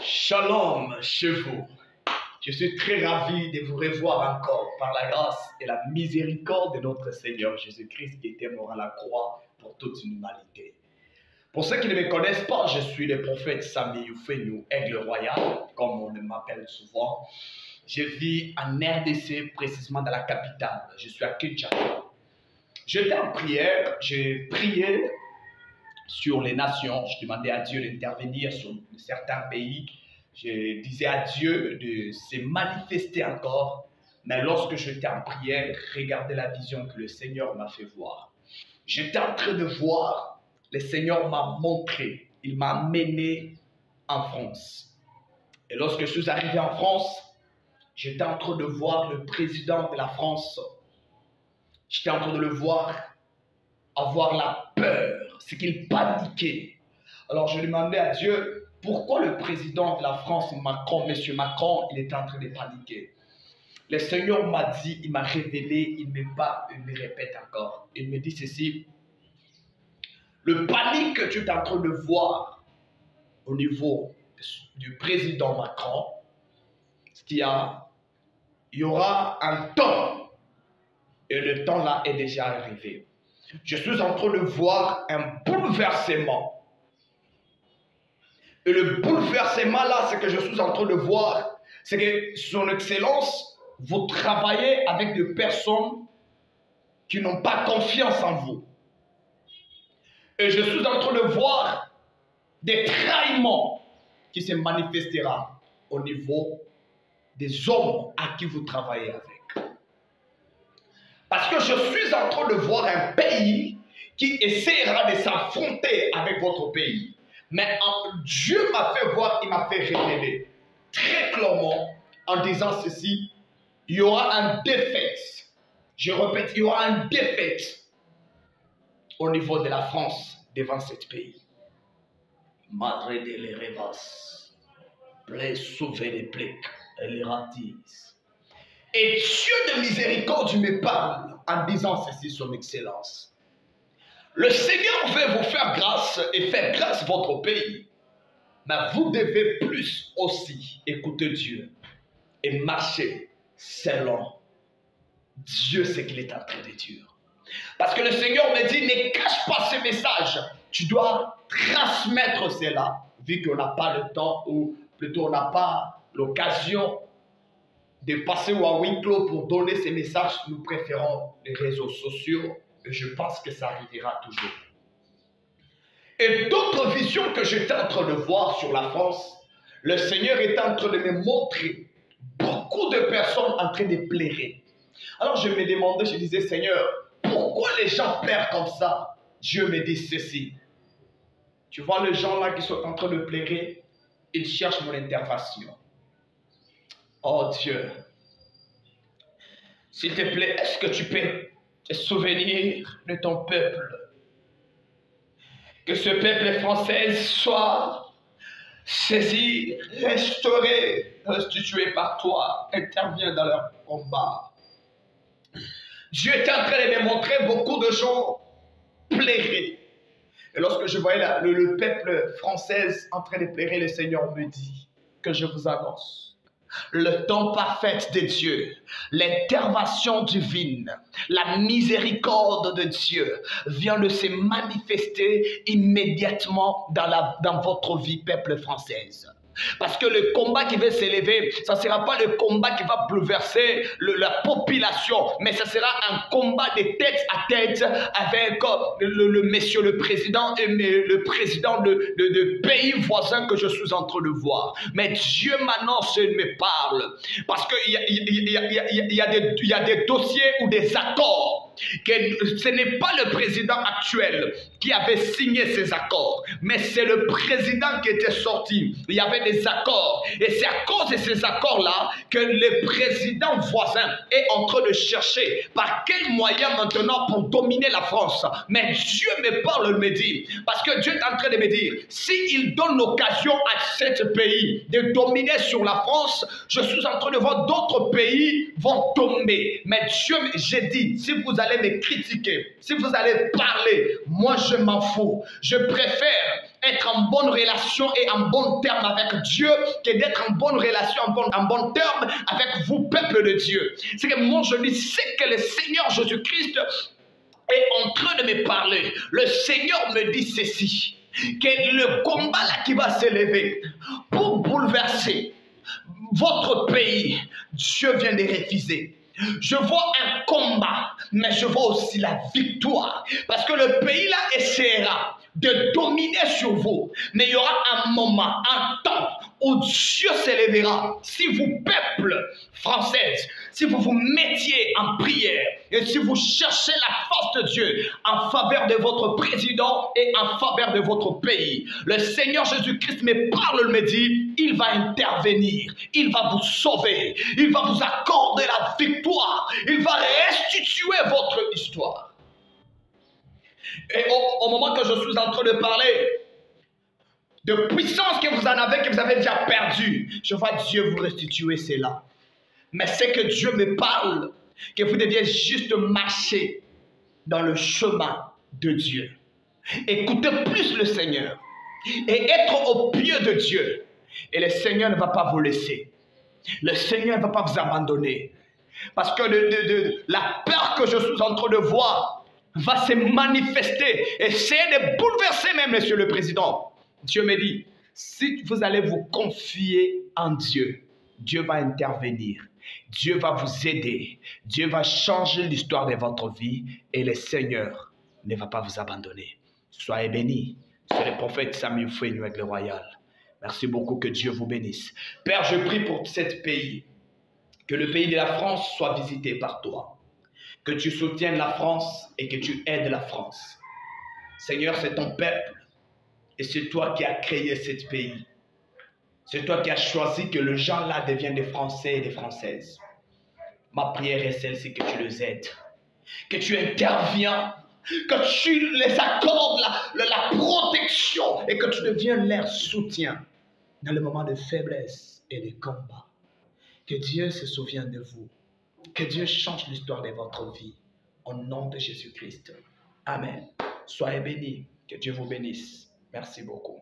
Shalom chez vous. Je suis très ravi de vous revoir encore par la grâce et la miséricorde de notre Seigneur Jésus-Christ qui était mort à la croix pour toute l'humanité. Pour ceux qui ne me connaissent pas, je suis le prophète Sami Youfenou, Aigle Royal, comme on m'appelle souvent. Je vis en RDC, précisément dans la capitale. Je suis à Kinshasa. J'étais en prière, j'ai prié sur les nations, je demandais à Dieu d'intervenir sur certains pays. Je disais à Dieu de se manifester encore. Mais lorsque j'étais en prière, regardez la vision que le Seigneur m'a fait voir. J'étais en train de voir, le Seigneur m'a montré, il m'a mené en France. Et lorsque je suis arrivé en France, j'étais en train de voir le président de la France. J'étais en train de le voir avoir la peur, c'est qu'il paniquait. Alors je demandais à Dieu, pourquoi le président de la France, Macron, M. Macron, il était en train de paniquer. Le Seigneur m'a dit, il m'a révélé, il me répète encore. Il me dit ceci, le panique que tu es en train de voir au niveau du président Macron, il y aura un temps, et le temps là est déjà arrivé. Je suis en train de voir un bouleversement. Et le bouleversement là, ce que je suis en train de voir, c'est que son excellence, vous travaillez avec des personnes qui n'ont pas confiance en vous. Et je suis en train de voir des trahiments qui se manifesteront au niveau des hommes à qui vous travaillez avec. Parce que je suis en train de voir un pays qui essaiera de s'affronter avec votre pays. Mais Dieu m'a fait voir, il m'a fait révéler très clairement en disant ceci, il y aura une défaite. Je répète, il y aura une défaite au niveau de la France devant ce pays. Madre de les rêvas, plaît sauver les plaies, elle les ratisse. Et Dieu de miséricorde me parle en disant ceci, son excellence. Le Seigneur veut vous faire grâce et faire grâce à votre pays. Mais vous devez plus aussi écouter Dieu et marcher selon Dieu ce qu'il est en train de dire. Parce que le Seigneur me dit, ne cache pas ce message. Tu dois transmettre cela, vu qu'on n'a pas le temps ou plutôt on n'a pas l'occasion de passer au huis clos pour donner ces messages. Nous préférons les réseaux sociaux et je pense que ça arrivera toujours. Et d'autres visions que j'étais en train de voir sur la France, le Seigneur est en train de me montrer beaucoup de personnes en train de pleurer. Alors je me demandais, je disais, Seigneur, pourquoi les gens pleurent comme ça? Dieu me dit ceci. Tu vois les gens là qui sont en train de pleurer, ils cherchent mon intervention. Oh Dieu, s'il te plaît, est-ce que tu peux te souvenir de ton peuple? Que ce peuple français soit saisi, restauré, restitué par toi, interviens dans leur combat. Dieu est en train de me montrer beaucoup de gens pleurer. Et lorsque je voyais le peuple français en train de pleurer, le Seigneur me dit que je vous annonce. Le temps parfait de Dieu, l'intervention divine, la miséricorde de Dieu vient de se manifester immédiatement dans votre vie, peuple française. Parce que le combat qui va s'élever, ça ne sera pas le combat qui va bouleverser la population, mais ça sera un combat de tête à tête avec monsieur le président et le président de pays voisins que je suis en train de voir. Mais Dieu m'annonce et me parle. Parce qu'il y a des dossiers ou des accords. Que ce n'est pas le président actuel qui avait signé ces accords, mais c'est le président qui était sorti. Il y avait des accords. Et c'est à cause de ces accords-là que le président voisin est en train de chercher par quel moyen maintenant pour dominer la France. Mais Dieu me parle, me dit, parce que Dieu est en train de me dire, s'il donne l'occasion à ce pays de dominer sur la France, je suis en train de voir d'autres pays vont tomber. Mais Dieu, j'ai dit, si vous allez me critiquer, si vous allez parler, moi je m'en fous. Je préfère être en bonne relation et en bon terme avec Dieu que d'être en bonne relation, en bon terme avec vous, peuple de Dieu. C'est que moi je dis, c'est que le Seigneur Jésus-Christ est en train de me parler. Le Seigneur me dit ceci, que le combat là qui va s'élever pour bouleverser votre pays, Dieu vient de refuser. Je vois un combat, mais je vois aussi la victoire. Parce que le pays là essaiera de dominer sur vous. Mais il y aura un moment, un temps où Dieu s'élèvera. Si vous, peuple français, si vous vous mettiez en prière et si vous cherchez la force de Dieu en faveur de votre président et en faveur de votre pays, le Seigneur Jésus-Christ me parle, me dit, il va intervenir, il va vous sauver, il va vous accorder la victoire, il va restituer votre histoire. Et au moment que je suis en train de parler de puissance que vous en avez, que vous avez déjà perdu, je vois Dieu vous restituer cela. Mais c'est que Dieu me parle, que vous deviez juste marcher dans le chemin de Dieu. Écoutez plus le Seigneur et être au pied de Dieu. Et le Seigneur ne va pas vous laisser. Le Seigneur ne va pas vous abandonner. Parce que la peur que je suis en train de voir va se manifester, essayer de bouleverser même Monsieur le Président. Dieu me dit, si vous allez vous confier en Dieu, Dieu va intervenir. Dieu va vous aider. Dieu va changer l'histoire de votre vie et le Seigneur ne va pas vous abandonner. Soyez bénis. C'est le prophète Samuel Fouenou avec le royal. Merci beaucoup, que Dieu vous bénisse. Père, je prie pour ce pays. Que le pays de la France soit visité par toi. Que tu soutiennes la France et que tu aides la France. Seigneur, c'est ton peuple. Et c'est toi qui as créé ce pays. C'est toi qui as choisi que les gens-là deviennent des Français et des Françaises. Ma prière est celle-ci, que tu les aides. Que tu interviens. Que tu les accordes la protection. Et que tu deviennes leur soutien dans le moment de faiblesse et de combat. Que Dieu se souvienne de vous. Que Dieu change l'histoire de votre vie. Au nom de Jésus-Christ. Amen. Soyez bénis. Que Dieu vous bénisse. Merci beaucoup.